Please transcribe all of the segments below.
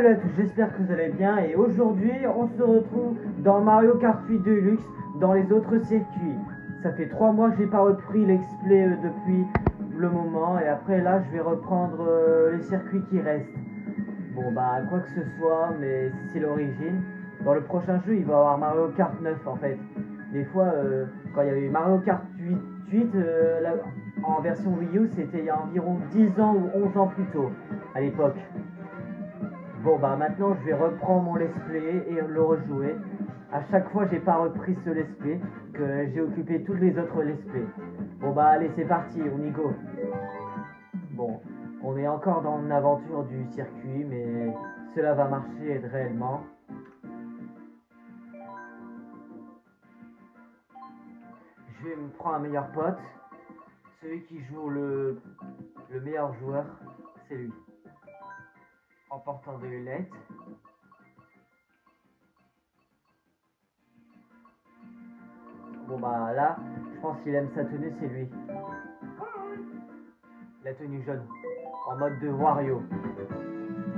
Salut à tous, j'espère que vous allez bien et aujourd'hui on se retrouve dans Mario Kart 8 Deluxe dans les autres circuits. Ça fait 3 mois que j'ai pas repris l'explay depuis le moment et après là je vais reprendre les circuits qui restent. Bon bah quoi que ce soit, mais c'est l'origine. Dans le prochain jeu il va y avoir Mario Kart 9 en fait. Des fois quand il y avait eu Mario Kart 8 en version Wii U c'était il y a environ 10 ans ou 11 ans plus tôt à l'époque. Bon bah maintenant je vais reprendre mon let's play et le rejouer. À chaque fois j'ai pas repris ce let's play, que j'ai occupé toutes les autres let's play. Bon bah allez c'est parti, on y go. Bon, on est encore dans une aventure du circuit, mais cela va marcher réellement. Je vais me prendre un meilleur pote. Celui qui joue le meilleur joueur, c'est lui. En portant des lunettes. Bon bah là, je pense qu'il aime sa tenue, c'est lui. La tenue jaune. En mode de Wario.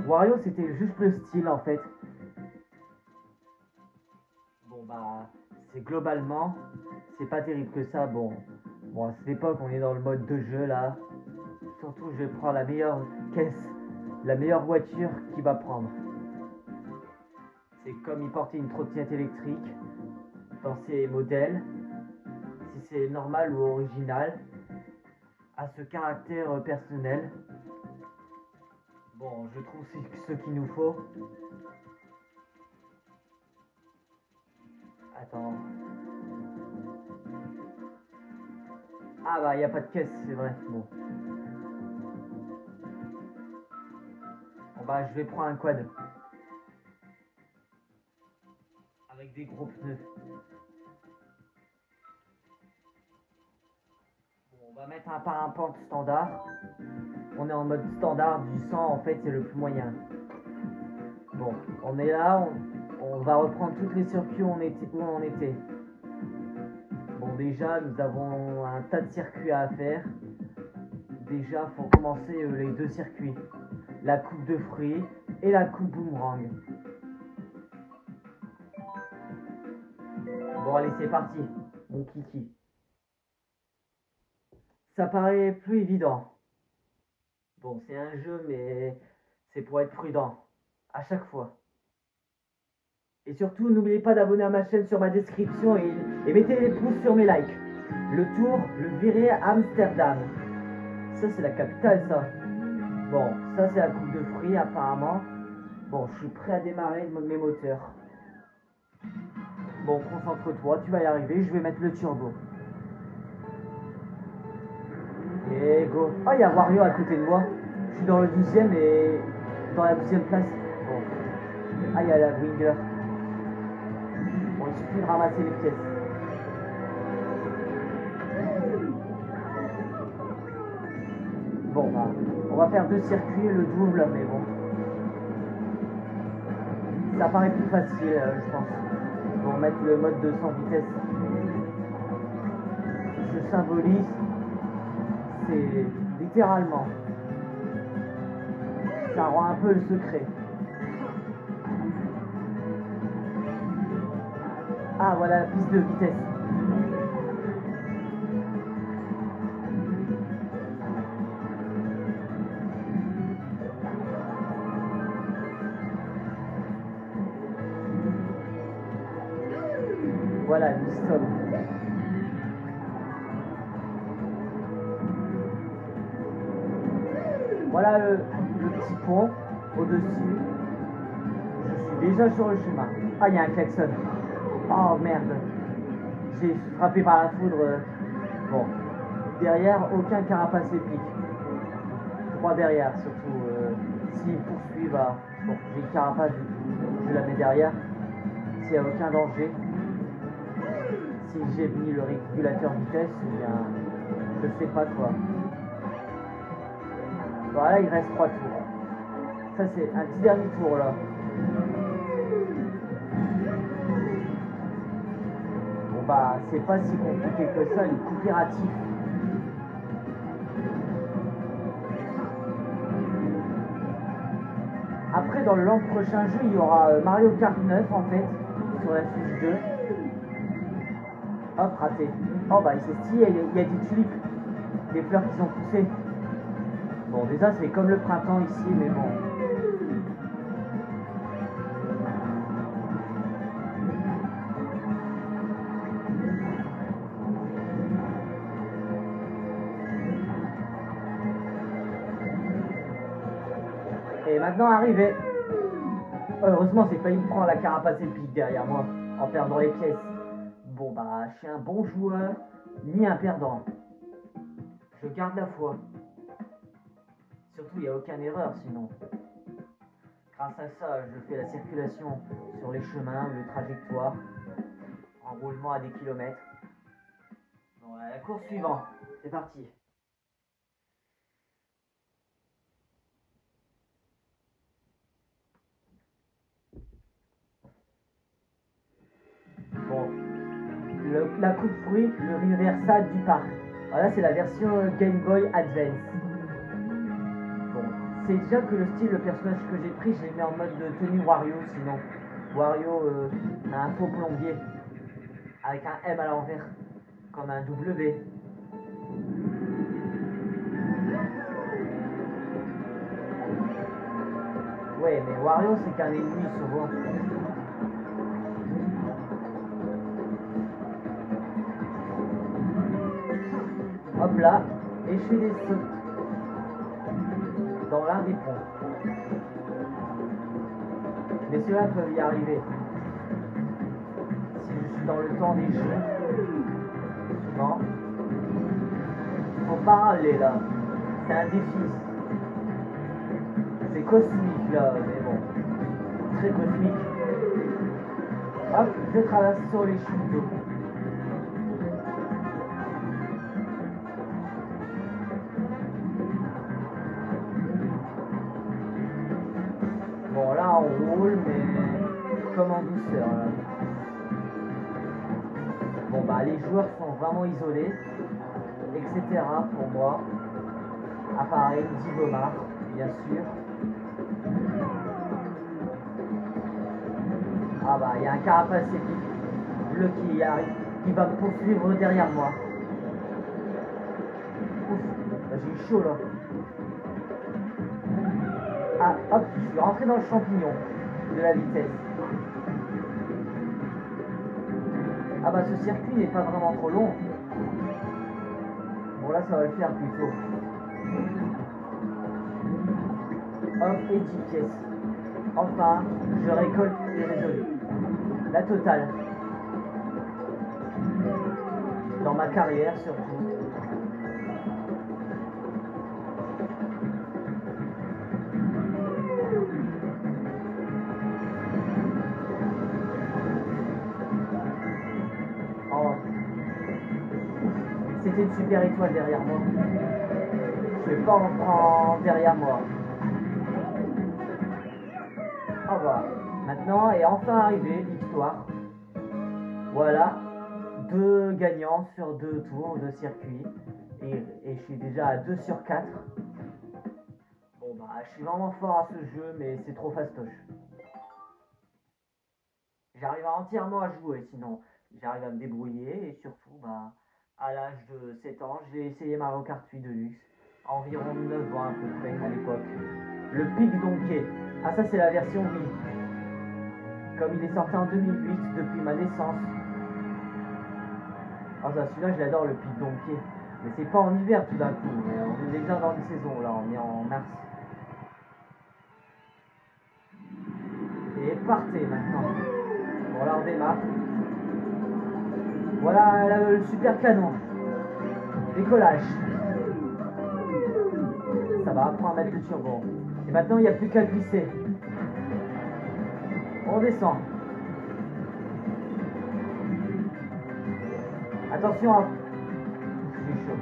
Wario c'était juste le style en fait. Bon bah c'est globalement, c'est pas terrible que ça. Bon à cette époque on est dans le mode de jeu là. Surtout je prends la meilleure caisse, la meilleure voiture qu'il va prendre. C'est comme il portait une trottinette électrique dans ses modèles. Si c'est normal ou original, à ce caractère personnel. Bon, je trouve c'est ce qu'il nous faut. Attends. Ah bah, il n'y a pas de caisse, c'est vrai. Bon. Bon bah, je vais prendre un quad. Avec des gros pneus. Bon, on va mettre un parapente standard. On est en mode standard du 100, en fait, c'est le plus moyen. Bon, on est là, on va reprendre tous les circuits où on était. Bon, déjà, nous avons un tas de circuits à faire. Déjà, faut commencer les deux circuits. La coupe de fruits et la coupe boomerang. Bon, allez, c'est parti, mon kiki. Ça paraît plus évident. Bon, c'est un jeu, mais c'est pour être prudent. À chaque fois. Et surtout, n'oubliez pas d'abonner à ma chaîne sur ma description et mettez les pouces sur mes likes. Le tour, le viré à Amsterdam. Ça, c'est la capitale, ça. Bon, ça, c'est la coupe de fruits, apparemment. Bon, je suis prêt à démarrer mes moteurs. Bon, concentre-toi, tu vas y arriver. Je vais mettre le turbo. Et go. Oh, il y a Wario à côté de moi. Je suis dans le 12e et dans la 12e place. Bon. Ah, il y a la Winger. Bon, il suffit de ramasser les pièces. Bon, bah, on va faire deux circuits, le double, mais bon. Ça paraît plus facile, je pense. On va mettre le mode de 100 vitesses. Je symbolise, c'est littéralement. Ça rend un peu le secret. Ah, voilà la piste de vitesse. Voilà, nous sommes. Voilà le petit pont au-dessus. Je suis déjà sur le chemin. Ah, il y a un klaxon. Oh merde. J'ai frappé par la foudre. Bon. Derrière, aucun carapace épique. 3 derrière, surtout. S'ils poursuivent, bon, j'ai une carapace, du coup, je la mets derrière. S'il n'y a aucun danger. Si j'ai mis le régulateur vitesse, eh bien, je sais pas quoi. Voilà, il reste 3 tours. Ça, c'est un petit dernier tour, là. Bon, bah, c'est pas si compliqué que ça, les coopératifs. Après, dans l'an prochain jeu, il y aura Mario Kart 9 en fait, sur la Switch 2. Hop, raté. Oh bah c'est stylé, il y a des tulipes, des fleurs qui sont poussées. Bon, déjà c'est comme le printemps ici, mais bon. Et maintenant arrivé. Heureusement, j'ai failli me prendre la carapace épique derrière moi en perdant les pièces. Bon bah, je suis un bon joueur, ni un perdant. Je garde la foi. Surtout, il n'y a aucune erreur sinon. Grâce à ça, je fais la circulation sur les chemins, les trajectoires, en roulement à des kilomètres. Bon, la course suivante, c'est parti. Bon, la coupe fruit, le Reversal du parc. Voilà, c'est la version Game Boy Advance. Bon, c'est déjà que le style, le personnage que j'ai pris, je l'ai mis en mode de tenue Wario, sinon. Wario a un faux plombier, avec un M à l'envers, comme un W. Ouais, mais Wario, c'est qu'un ennemi souvent. Hop là, et je fais des sauts dans l'un des ponts. Mais ceux-là peuvent y arriver. Si je suis dans le temps des jeux, souvent, faut pas aller là. C'est un défi. C'est cosmique là, mais bon. Très cosmique. Hop, je traverse sur les chutes d'eau. Bon là on roule mais comme en douceur là. Bon bah les joueurs sont vraiment isolés, etc. pour moi. À part Andy Bomar, bien sûr. Ah bah il y a un carapace épique bleu qui arrive, qui va me poursuivre derrière moi. Ouf, bah, j'ai eu chaud là. Ah hop, je suis rentré dans le champignon de la vitesse. Ah bah ce circuit n'est pas vraiment trop long. Bon là ça va le faire plutôt. Hop et 10 pièces. Enfin, je récolte et résolu. La totale. Dans ma carrière surtout. Oh. C'était une super étoile derrière moi. Je vais pas en prendre derrière moi. Au revoir. Maintenant est enfin arrivée l'histoire. Voilà, 2 gagnants sur 2 tours de circuit. Et je suis déjà à 2 sur 4. Bon bah je suis vraiment fort à ce jeu mais c'est trop fastoche. J'arrive entièrement à jouer sinon. J'arrive à me débrouiller et surtout bah à l'âge de 7 ans j'ai essayé Mario Kart 8 Deluxe. Environ 9 ans à peu près à l'époque. Le Pic Donkey. Ah ça c'est la version Wii. Comme il est sorti en 2008 depuis ma naissance. Ah ça celui-là je l'adore le Pic Donkey. Mais c'est pas en hiver tout d'un coup. On est déjà dans une saison là, on est en mars. Et partez maintenant. Bon là on démarre. Voilà le super canon. Décollage. Ça va apprendre à mettre le turbo. Et maintenant il n'y a plus qu'à glisser. On descend. Attention à... Je suis chaud.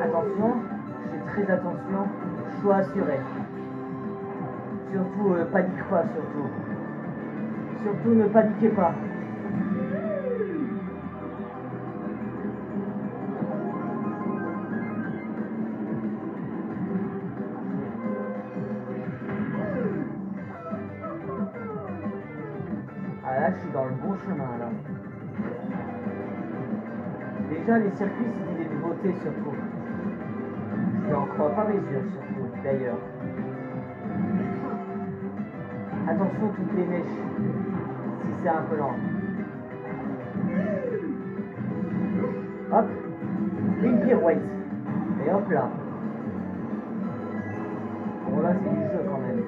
Attention, je fais très attention, choix assuré. Surtout, panique pas, surtout. Surtout, ne paniquez pas. Ah là, je suis dans le bon chemin, là. Déjà, les circuits, c'est des nouveautés, surtout. Je n'en crois pas mes yeux, surtout, d'ailleurs. Attention, toutes les mèches, si c'est un peu lent. Hop, une pirouette. Et hop là. Bon là, c'est du jeu quand même.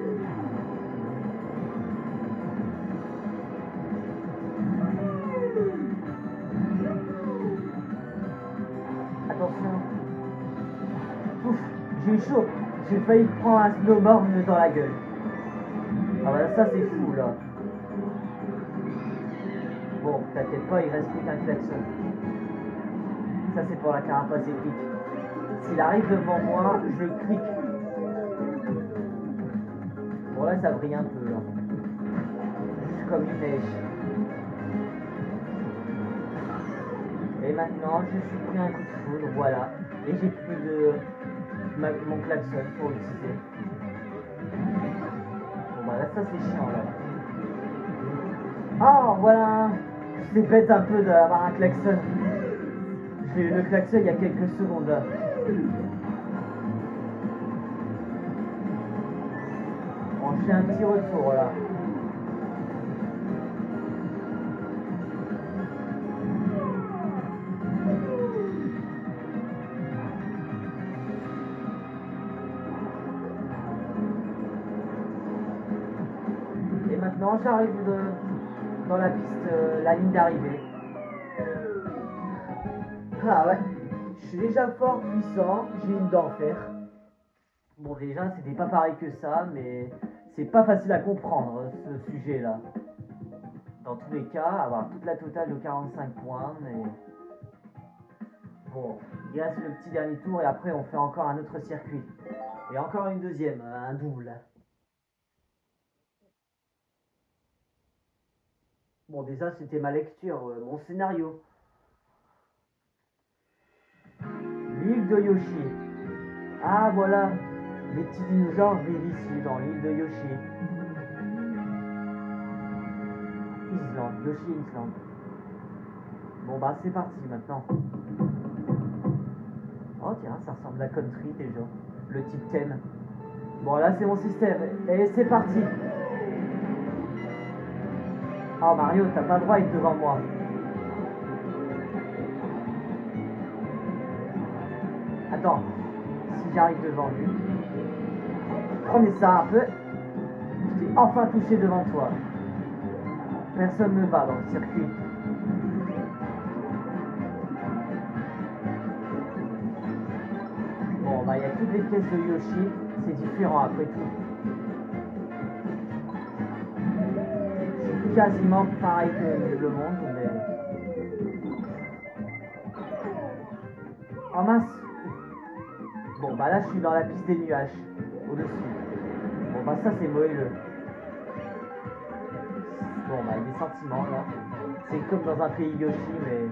Attention. Ouf, j'ai eu chaud. J'ai failli prendre un snowboard dans la gueule. Ah bah ça c'est fou là. Bon, t'inquiète pas, il reste plus qu'un klaxon. Ça c'est pour la carapace épique. S'il arrive devant moi, je clique. Bon là ça brille un peu là. Juste comme une neige. Et maintenant je suis pris un coup de foudre, voilà. Et j'ai plus de mon klaxon pour l'utiliser. Bon bah là ça c'est chiant là. Oh voilà. C'est bête un peu d'avoir un klaxon. J'ai eu le klaxon il y a quelques secondes là. Bon, j'ai un petit retour là. Et maintenant j'arrive dans la piste, la ligne d'arrivée. Ah ouais, je suis déjà fort puissant, j'ai une dent en fer. Bon déjà c'était pas pareil que ça, mais c'est pas facile à comprendre ce sujet là. Dans tous les cas, avoir toute la totale de 45 points, mais... Bon, il reste le petit dernier tour et après on fait encore un autre circuit. Et encore une deuxième, un double. Bon déjà c'était ma lecture, mon scénario. L'île de Yoshi. Ah voilà, les petits dinosaures vivent ici dans l'île de Yoshi. Islande, Yoshi Island. Bon bah c'est parti maintenant. Oh tiens, ça ressemble à country déjà. Le type thème. Bon là c'est mon système. Et c'est parti. Oh Mario, t'as pas le droit d'être devant moi. Attends, si j'arrive devant lui. Prenez ça un peu. Je t'ai enfin touché devant toi. Personne ne va dans le circuit. Bon bah il y a toutes les pièces de Yoshi. C'est différent après tout. C'est quasiment pareil que le monde, mais... Oh mince. Bon bah là je suis dans la piste des nuages. Au-dessus. Bon bah ça c'est moelleux. Bon bah des sentiments là. C'est comme dans un pays Yoshi mais...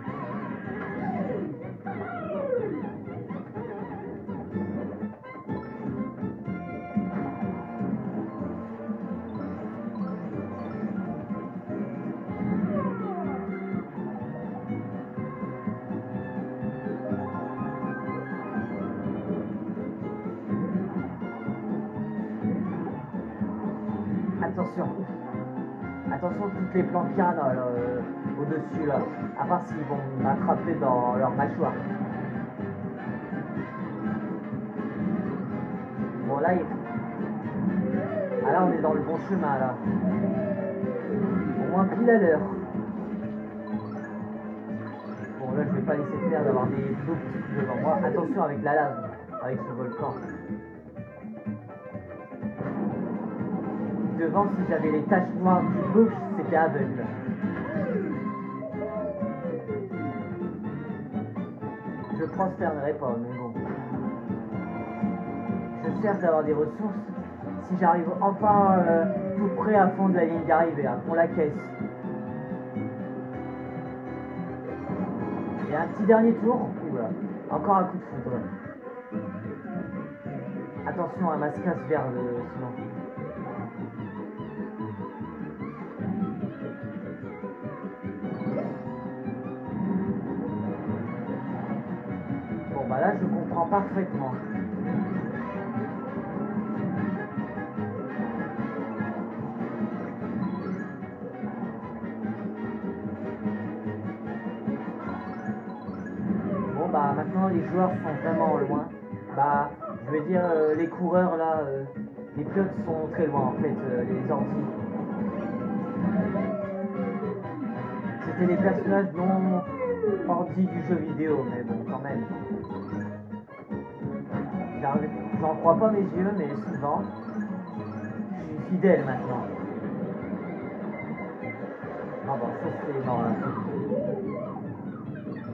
Attention. Attention toutes les planquiens au-dessus là. À part s'ils vont m'attraper dans leur mâchoire. Bon là, ah, là on est dans le bon chemin là. Au moins pile à l'heure. Bon là je vais pas laisser faire d'avoir des doutes devant moi. Attention avec la lave, avec ce volcan. Devant si j'avais les taches noires du gauche, c'était aveugle. Je prosternerai pas, mais bon. Je cherche d'avoir des ressources si j'arrive enfin tout près à fond de la ligne d'arrivée, à fond la caisse. Et un petit dernier tour. Oula, encore un coup de foudre. Attention à ma casse vert sinon. Bon bah là je comprends parfaitement. Bon bah maintenant les joueurs sont vraiment loin. Bah je veux dire les coureurs là, les pilotes sont très loin en fait, les ordi. C'était des personnages non ordi du jeu vidéo, mais bon quand même. J'en crois pas mes yeux, mais souvent, je suis fidèle maintenant. Ah bon, ça c'est mort là.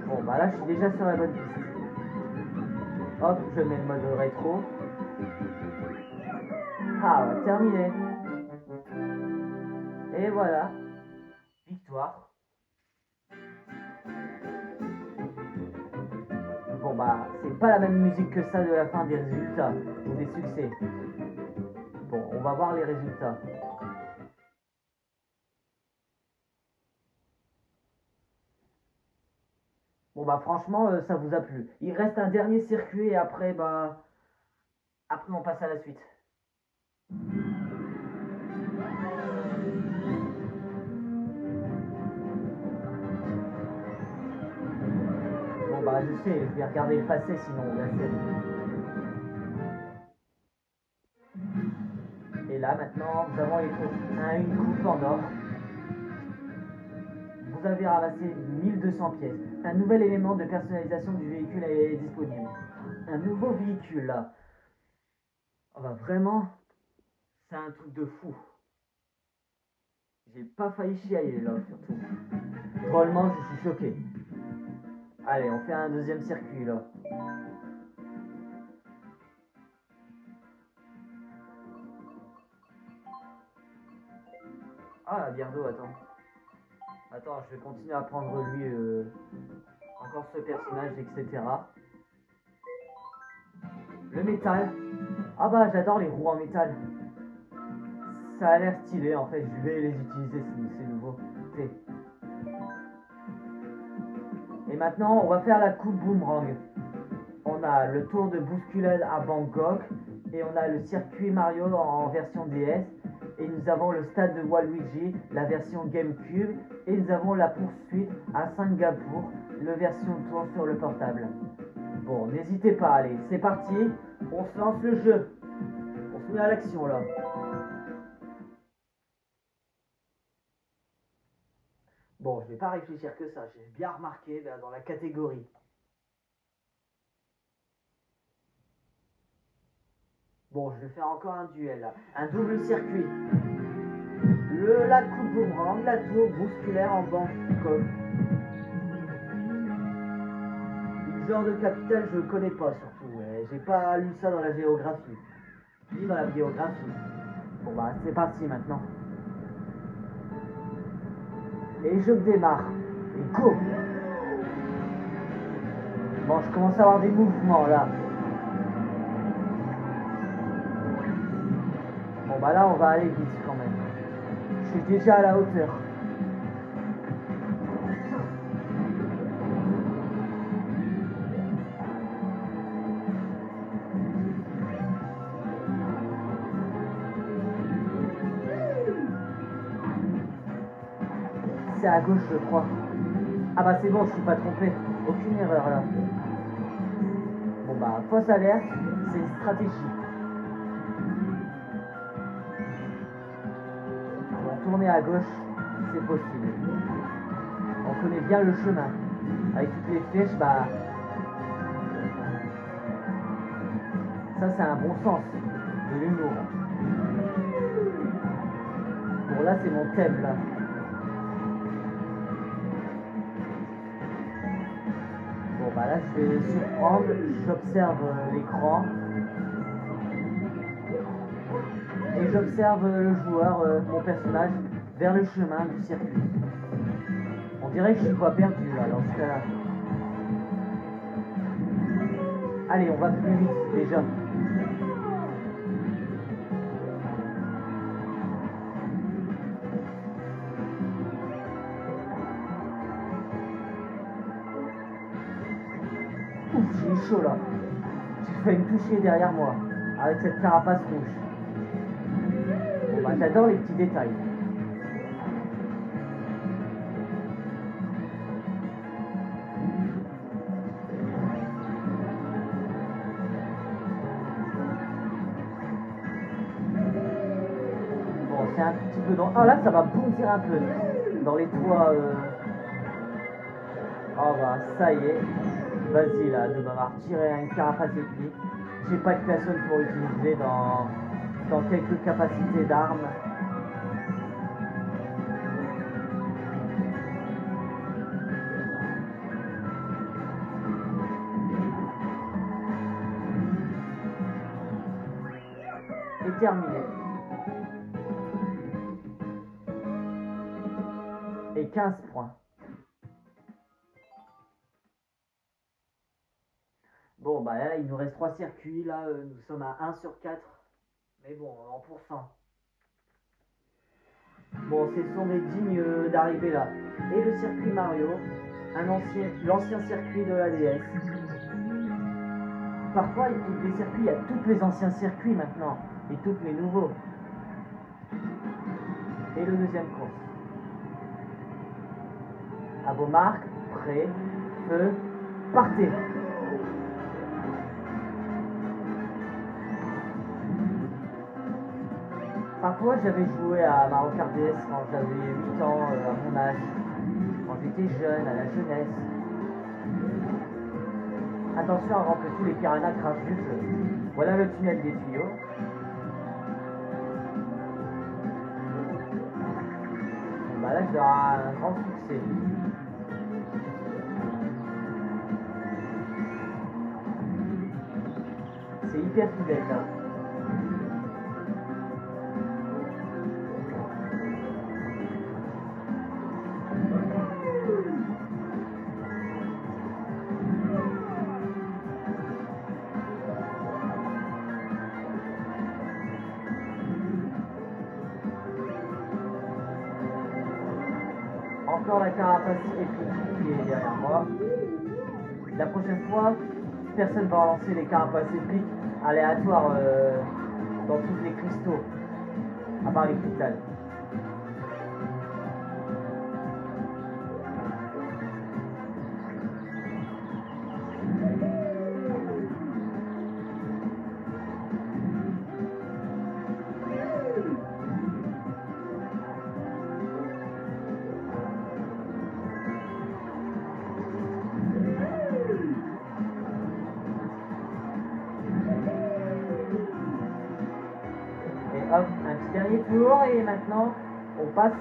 Bon bah là je suis déjà sur la bonne piste. Hop, je mets le mode rétro. Ah, terminé. Et voilà, victoire. Bon bah, c'est pas la même musique que ça de la fin des résultats ou des succès. Bon, on va voir les résultats. Bon bah franchement, ça vous a plu. Il reste un dernier circuit et après, bah... Après on passe à la suite. Bon bah je sais, je vais regarder le passé sinon la série. Et là maintenant, nous avons une coupe en or. Vous avez ramassé 1200 pièces. Un nouvel élément de personnalisation du véhicule est disponible. Un nouveau véhicule là. Oh bah vraiment, c'est un truc de fou. J'ai pas failli chialer là surtout. Drôlement, je suis choqué. Allez, on fait un deuxième circuit là. Ah, la bière d'eau, attends. Attends, je vais continuer à prendre lui, encore ce personnage, etc. Le métal. Ah bah, j'adore les roues en métal. Ça a l'air stylé, en fait, je vais les utiliser, c'est nouveau. Et maintenant, on va faire la coupe boomerang. On a le tour de bousculade à Bangkok, et on a le circuit Mario en version DS, et nous avons le stade de Waluigi, la version GameCube, et nous avons la poursuite à Singapour, la version tour sur le portable. Bon, n'hésitez pas, allez, c'est parti, on se lance le jeu. On se met à l'action là. Bon, je vais pas réfléchir que ça, j'ai bien remarqué là, dans la catégorie. Bon, je vais faire encore un duel là. Un double circuit. La coupe boomerang, la tour bousculaire en Bangkok. Le genre de capitale, je connais pas surtout. J'ai pas lu ça dans la géographie. Ni dans la biographie. Bon bah, c'est parti maintenant. Et je démarre. Et go! Bon, je commence à avoir des mouvements là. Bon bah là, on va aller vite quand même. Je suis déjà à la hauteur. C'est à gauche, je crois. Ah bah c'est bon, je suis pas trompé. Aucune erreur là. Bon bah, fausse alerte, c'est une stratégie. Bon, tourner à gauche, c'est possible. On connaît bien le chemin. Avec toutes les flèches, bah... Ça, c'est un bon sens de l'humour. Bon, là, c'est mon thème, là. Bah là, je vais surprendre, j'observe l'écran et j'observe le joueur, mon personnage, vers le chemin du circuit. On dirait que je suis pas perdu là, dans ce cas-là. Allez, on va plus vite déjà. Ouf, j'ai eu chaud là. J'ai failli me toucher derrière moi, avec cette carapace rouge. Bon bah j'adore les petits détails. Bon, c'est un petit peu dans... Ah là, ça va bondir un peu dans les toits. Oh bah ça y est. Vas-y là, de m'avoir tiré une carapace épique. J'ai pas de personne pour utiliser dans quelques capacités d'armes. Et terminé. Et 15 points. Bon bah là il nous reste 3 circuits, là nous sommes à 1 sur 4. Mais bon, en pour fin. Bon, ce sont des dignes d'arriver là. Et le circuit Mario, l'ancien circuit de la DS. Parfois, les circuits, il y a tous les anciens circuits maintenant, et tous les nouveaux. Et le deuxième course. À vos marques, prêts, feu, partez. Parfois, j'avais joué à Mario Kart DS quand j'avais 8 ans, à mon âge, quand j'étais jeune, à la jeunesse. Attention avant que tous les piranhas crachent du feu. Voilà le tunnel des tuyaux. Bah là, je dois avoir un grand succès. C'est hyper fidèle là. Encore la carapace épique qui est derrière moi. La prochaine fois, personne va lancer les carapaces épiques aléatoires dans tous les cristaux, à part les cristals. Hop, un petit dernier tour et maintenant on passe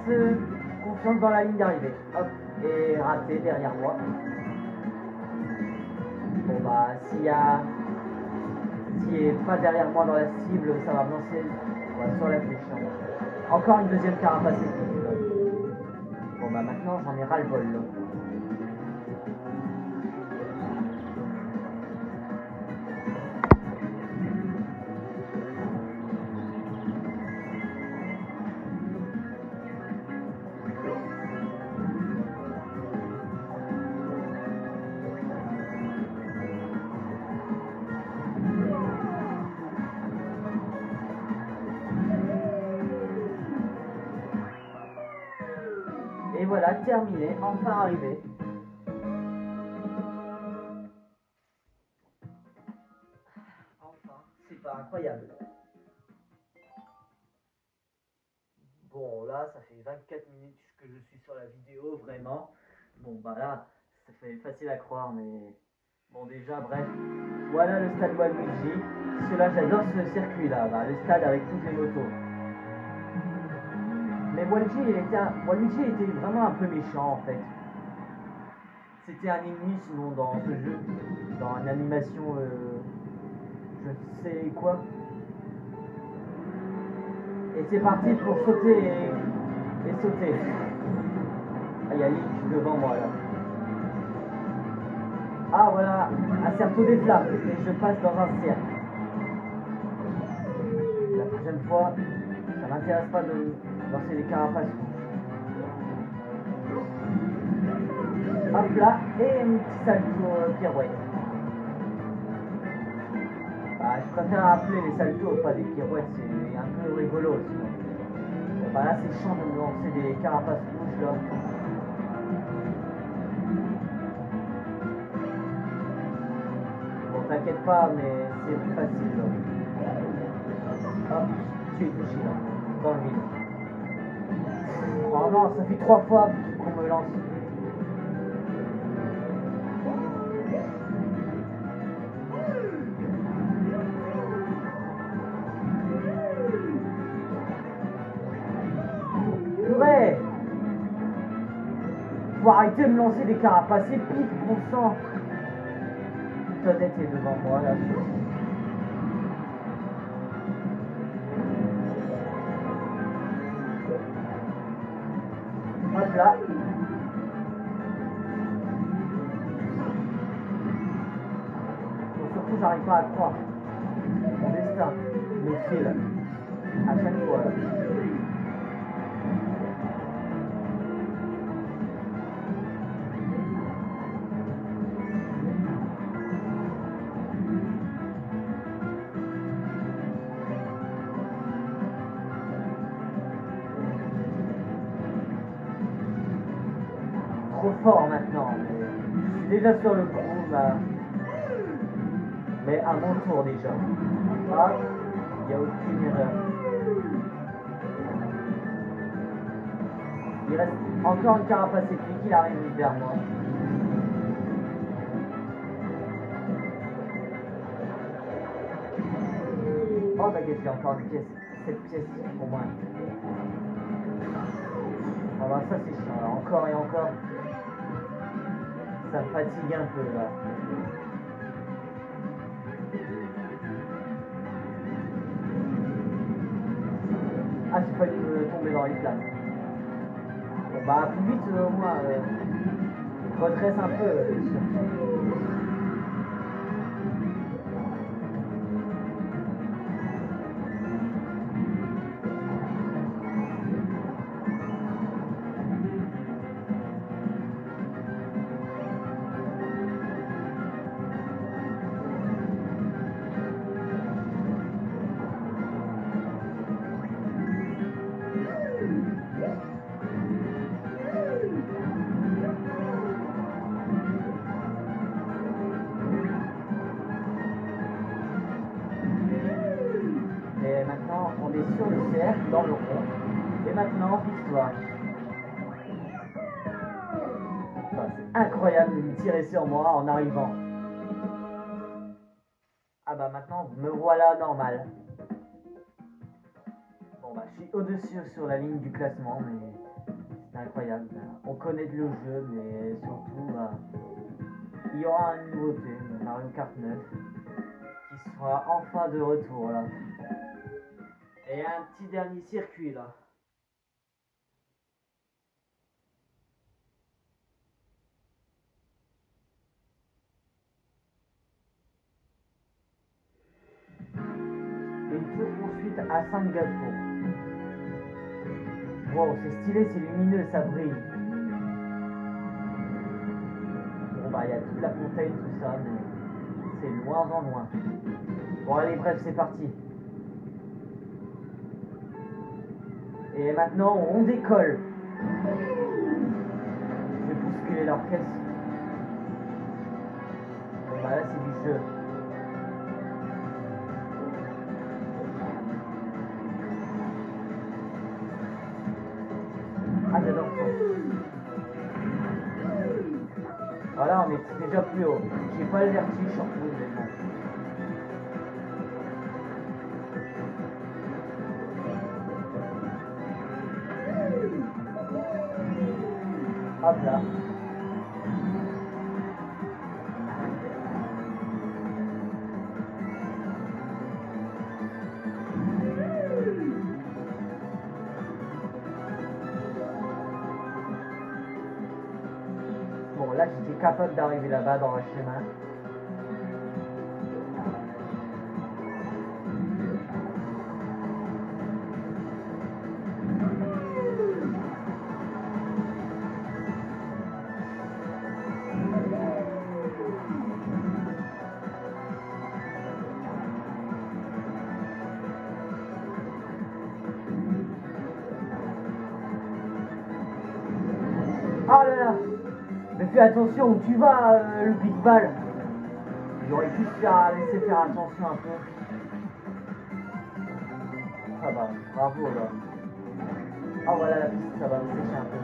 confiance dans la ligne d'arrivée. Hop, et raté derrière moi. Bon bah s'il est pas derrière moi dans la cible, ça va me lancer sur la flèche. Encore une deuxième carapace épique. Bon bah maintenant j'en ai ras le bol là. Et voilà, terminé, enfin arrivé. Enfin, c'est pas incroyable. Bon, là, ça fait 24 minutes que je suis sur la vidéo, vraiment. Bon, bah là, ça fait facile à croire, mais... Bon, déjà, bref. Voilà le stade Waluigi. Cela, j'adore ce circuit-là, bah, le stade avec toutes les motos. Mais Waluigi était vraiment un peu méchant, en fait. C'était un ennemi sinon dans ce jeu, dans une animation, je sais quoi. Et c'est parti pour sauter et sauter. Ah, il y a Link devant moi là. Ah voilà, un cercle des flammes et je passe dans un cercle. La prochaine fois, ça m'intéresse pas de lancer des carapaces. Hop là, et un petit salto pirouette. Bah, je préfère appeler les saltos, pas des pirouettes, c'est un peu rigolo sinon. Bon, bah là c'est chiant de me lancer des carapaces rouges là. Bon, t'inquiète pas, mais c'est plus facile là. Hop, tu es touché là, dans le vide. Oh non, ça fait 3 fois qu'on me lance. Ouais. Faut arrêter de me lancer des carapaces épiques, bon sang. Toadette est devant moi là. Hop là. Bon, surtout j'arrive pas à croire. Mon destin me file à chaque fois là. Trop fort maintenant. Je suis déjà sur le coup là. Mais à mon tour déjà. Ah, il n'y a aucune erreur. Il reste encore une carapace épique, il arrive vers moi. Oh bah qu'est-ce qu'il y a encore une pièce. Cette pièce pour moi. Ah bah ça c'est chiant là, encore et encore. Ça me fatigue un peu là. Ah j'ai failli me tomber dans les flammes. Bon bah plus vite au moins. Redresse un peu. Et maintenant on est sur le cercle, dans le rond. Et maintenant, histoire. Enfin, c'est incroyable de me tirer sur moi en arrivant. Ah bah maintenant, me voilà normal. Bon bah je suis au-dessus sur la ligne du classement, mais c'est incroyable. On connaît le jeu, mais surtout, bah, il y aura une nouveauté, Mario Kart 9, qui sera enfin de retour là. Et un petit dernier circuit là. Une tour ensuite à Singapour. Wow, c'est stylé, c'est lumineux, ça brille. Bon bah il y a toute la fontaine, tout ça, mais c'est loin en loin. Bon allez, bref, c'est parti. Et maintenant, on décolle. Je vais bousculer l'orchestre. Bon bah là, c'est du jeu. Ah, j'adore ça. Voilà, on est déjà plus haut. J'ai pas le vertige surtout, mais bon. Hop là. capable d'arriver là-bas dans le chemin. Oh là là! Mais fais attention où tu vas, le Big Ball! J'aurais pu laisser faire attention un peu. Ça va, bravo là. Ah voilà la piste, ça va me sécher un peu.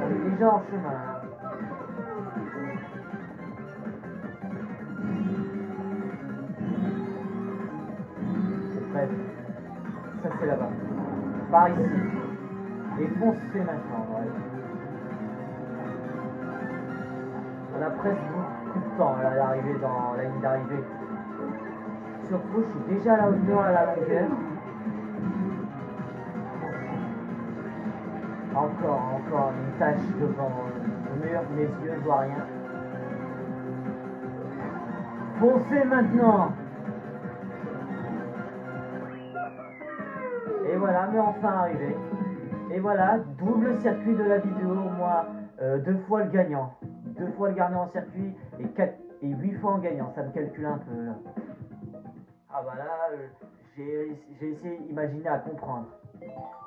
On est déjà en chemin. Hein. C'est prêt. Ça c'est là-bas. Par ici. Et foncez maintenant, ouais. On a presque beaucoup de temps là, à l'arrivée dans la ligne d'arrivée. Surtout, je suis déjà à la hauteur, à la longueur. Encore une tache devant le mur, mes yeux ne voient rien. Foncez maintenant! Et voilà, mais enfin arrivé. Et voilà, double circuit de la vidéo, moi, 2 fois le gagnant. 2 fois le gagnant en circuit et 8 fois en gagnant, ça me calcule un peu. Là. Ah bah là, j'ai essayé d'imaginer à comprendre.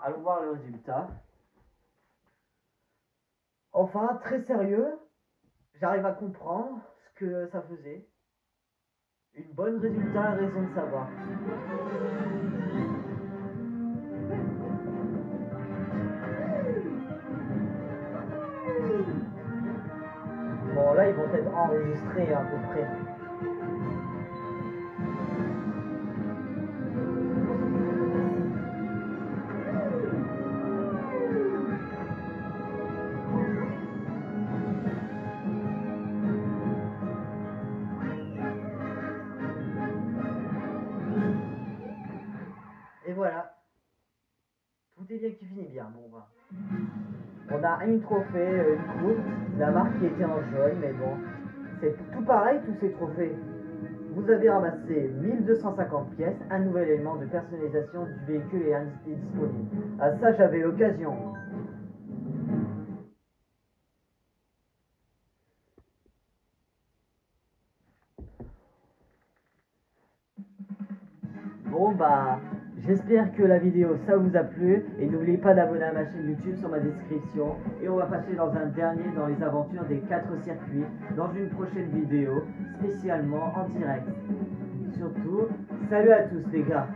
Allons voir le résultat. Enfin, très sérieux, j'arrive à comprendre ce que ça faisait. Une bonne résultat, raison de savoir. Bon, là, ils vont être enregistrés à peu près. Et voilà. Tout est bien qui finit bien. Bon, bah. On a une trophée, une coupe, la marque qui était en jaune, mais bon. C'est tout pareil, tous ces trophées. Vous avez ramassé 1250 pièces, un nouvel élément de personnalisation du véhicule est disponible. Ah ça, j'avais l'occasion. Bon bah, j'espère que la vidéo ça vous a plu et n'oubliez pas d'abonner à ma chaîne YouTube sur ma description et on va passer dans un dernier dans les aventures des 4 circuits dans une prochaine vidéo spécialement en direct. Surtout, salut à tous les gars.